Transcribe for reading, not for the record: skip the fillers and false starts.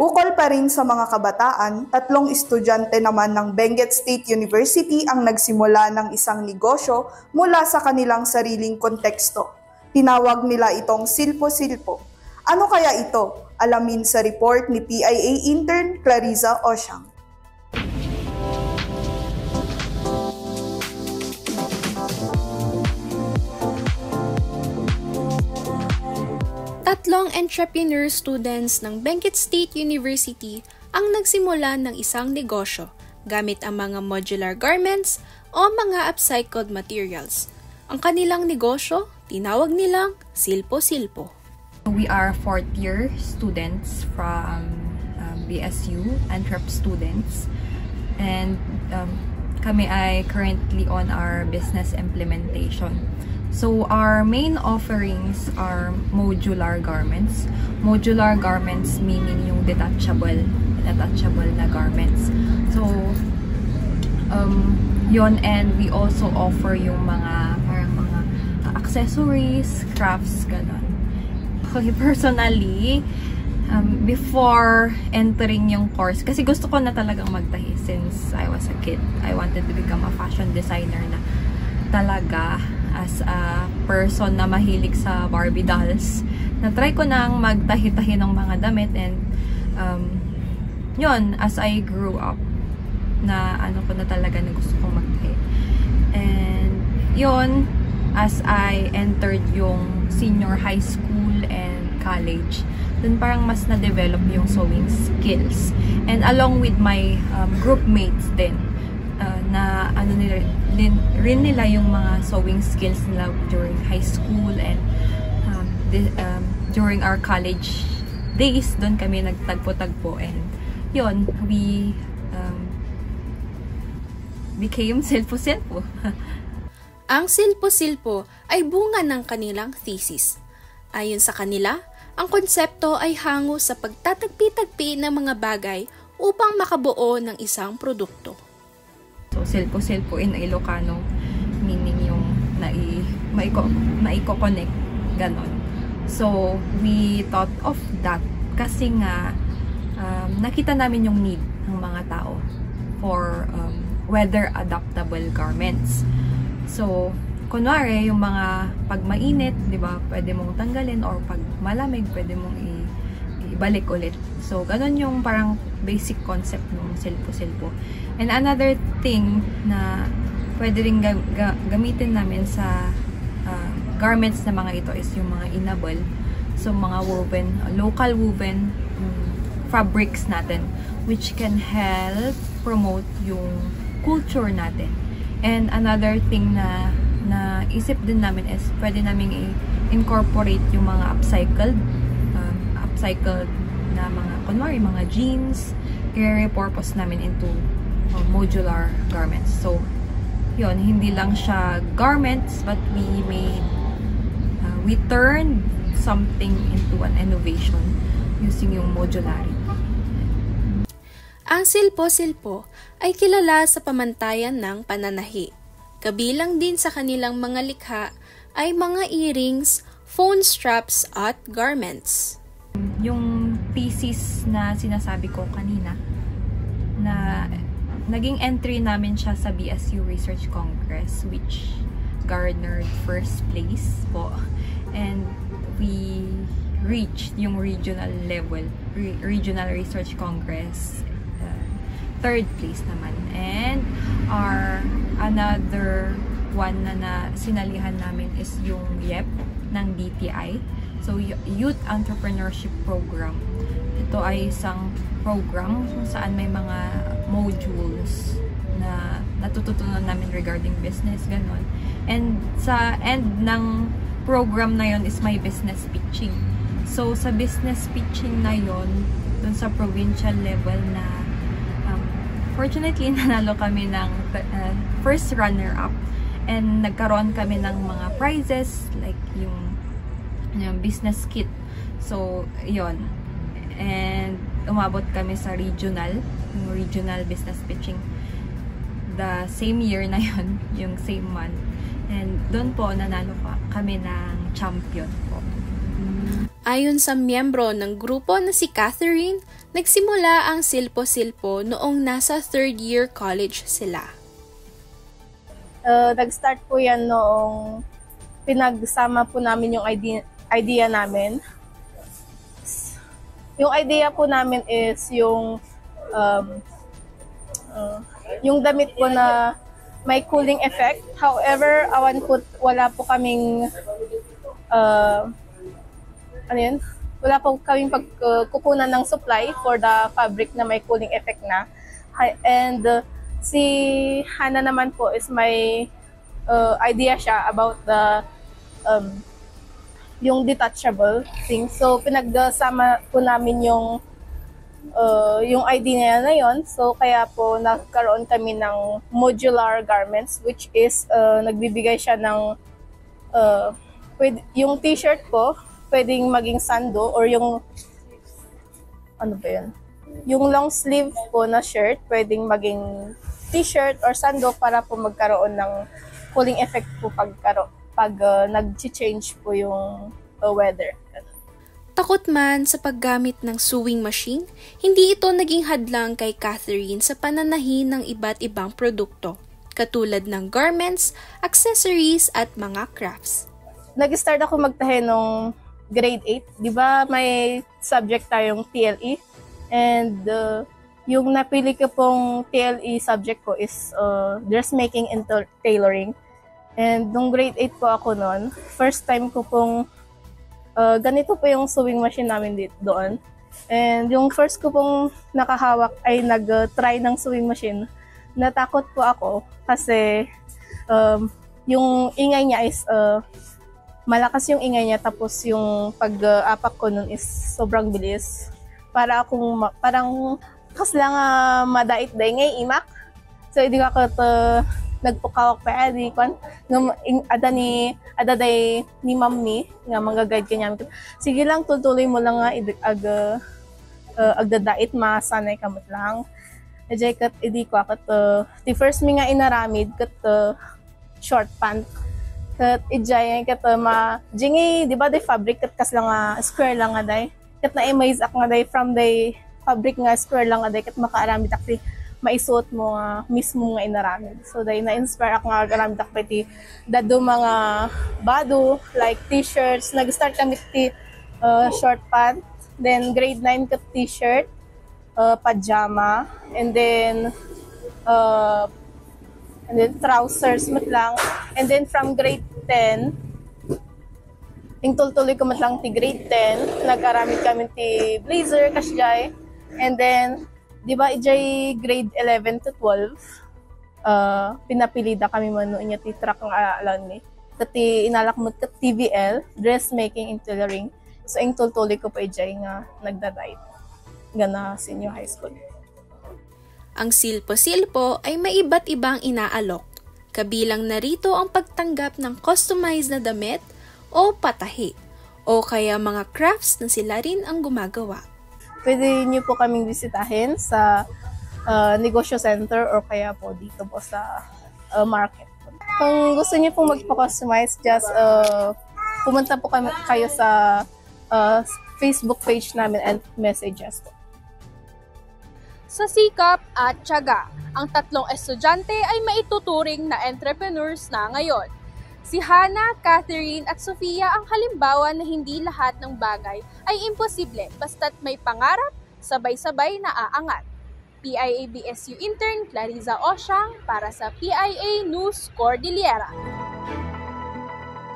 Ukol pa rin sa mga kabataan, 3 estudyante naman ng Benguet State University ang nagsimula ng isang negosyo mula sa kanilang sariling konteksto. Tinawag nila itong silpo-silpo. Ano kaya ito? Alamin sa report ni PIA intern Clarissa Osyang. Tatlong entrepreneur students ng Benguet State University ang nagsimula ng isang negosyo gamit ang mga modular garments o mga upcycled materials. Ang kanilang negosyo, tinawag nilang silpo-silpo. We are 4th year students from BSU, Entrep students, and kami ay currently on our business implementation. So our main offerings are modular garments. Modular garments meaning yung detachable na garments. So yon, and we also offer yung mga parang mga accessories, crafts, ganon. Okay, personally, before entering yung course, kasi gusto ko na talagang magtahi since I was a kid. I wanted to become a fashion designer na talaga. As a person na mahilig sa Barbie dolls, na-try ko nang magtahi-tahi ng mga damit, and yun, as I grew up, na ano ko na talaga na gusto kong magtahi. And yun, as I entered yung senior high school and college, dun parang mas na-develop yung sewing skills. And along with my group mates din, na ano nila rin nila yung mga sewing skills nila during high school and during our college days. Doon kami nagtagpo-tagpo, and yun, we became silpo-silpo. Ang silpo-silpo ay bunga ng kanilang thesis. Ayon sa kanila, ang konsepto ay hango sa pagtatagpi-tagpi ng mga bagay upang makabuo ng isang produkto. So, silpo-silpo in Ilocano, meaning yung maiko-connect, ganon. So, we thought of that kasi nga, nakita namin yung need ng mga tao for weather-adaptable garments. So, kunwari, yung mga pag mainit, di ba, pwede mong tanggalin, or pag malamig, pwede mong ibalik ulit. So, ganun yung parang basic concept ng silpo-silpo. And another thing na pwede rin gamitin namin sa garments na mga ito is yung mga inable. So, mga woven, local woven fabrics natin, which can help promote yung culture natin. And another thing na isip din namin is pwede namin i-incorporate yung mga upcycled na mga, kunwari, mga jeans, i-repurpose namin into modular garments. So, yun, hindi lang siya garments, but we turned something into an innovation using yung modularity. Ang silpo-silpo ay kilala sa pamantayan ng pananahi. Kabilang din sa kanilang mga likha ay mga earrings, phone straps at garments. Yung thesis na sinasabi ko kanina, na naging entry namin siya sa BSU Research Congress, which garnered first place po. And we reached yung regional level, Regional Research Congress, 3rd place naman. And our another one na sinalihan namin is yung YEP ng DTI. So, Youth Entrepreneurship Program. Ito ay isang program kung saan may mga modules na natututunan namin regarding business, ganon. And sa end ng program na yon is my business pitching. So, sa business pitching na yon, dun sa provincial level na fortunately, nanalo kami ng first runner-up, and nagkaroon kami ng mga prizes like yung business kit. So, yon. And umabot kami sa regional business pitching the same year na yon, yung same month. And doon po nanalo kami ng champion po. Ayon sa miyembro ng grupo na si Catherine, Nagsimula ang Silpo-Silpo noong nasa third year college sila. Nag-start po yan noong pinagsama po namin yung idea namin. Yung idea po namin is yung damit po na may cooling effect. However, wala po kaming wala po kaming pagkukunan ng supply for the fabric na may cooling effect na. And si Hana naman po is may idea siya about the yung detachable thing. So pinagsama po namin yung idea na yon. So kaya po nagkaroon kami ng modular garments, which is nagbibigay siya ng yung t-shirt po pwedeng maging sando, or yung yung long sleeve po na shirt pwedeng maging t-shirt or sando para po magkaroon ng cooling effect po pag nag-change po yung weather. Takot man sa paggamit ng sewing machine, hindi ito naging hadlang kay Catherine sa pananahi ng iba't ibang produkto, katulad ng garments, accessories at mga crafts. Nag-start ako magtahe nung grade 8. Di ba may subject tayong TLE? And yung napili ko pong TLE subject ko is dressmaking and tailoring. And nung grade 8 po ako noon, first time ko pong ganito po yung sewing machine namin doon. And yung first ko pong nakahawak ay nag-try ng sewing machine. Natakot po ako kasi yung ingay niya is malakas yung ingay niya, tapos yung pag-apak ko nun is sobrang bilis. Parang kas lang madait-day ngay imak. So hindi ako nagpukawak pa adi kon ada day ni mami nga mga-guide kanya. Sige lang, tutuloy mo lang nga agdadait masanay kamot lang. Ejay kat idi ko akat the first mi nga inaramid kat short pant. Kat ijay kat jingi di ba the fabric kat kas lang square lang nga day. Kat na amaze ak nga day from the fabric nga square lang nga day kat makaaramid ak maisuot mo mismo nga inaramid. So day na-inspire ako nga agaramid ak pati dado mga bado like t-shirts. Nag-start kami ti short pant, then grade 9 kat t-shirt, pajama, and then trousers matlang. And then from grade 10, tuloy ko matlang ti grade 10, nag-aramid kami ti blazer, kasjay. And then, di ba, ijay grade 11 to 12, pinapilida kami mano niya ti track nga alam ni. Kati inalakmot ka TVL, dressmaking and tailoring. So, tuloy ko pa ijay nga nagdadait. Gana senior high school. Ang Silpo-Silpo ay may iba't ibang inaalok. Kabilang narito ang pagtanggap ng customized na damit o patahi, o kaya mga crafts na sila rin ang gumagawa. Pwede niyo po kaming bisitahin sa negosyo center or kaya po dito po sa market. Kung gusto niyo pong magpa-customize, just pumunta po kayo sa Facebook page namin and messages po. Sa sikap at tiyaga, ang tatlong estudyante ay maituturing na entrepreneurs na ngayon. Si Hana, Catherine at Sofia ang halimbawa na hindi lahat ng bagay ay imposible basta't may pangarap, sabay-sabay na aangat. PIA BSU intern Clariza Osyang para sa PIA News Cordillera.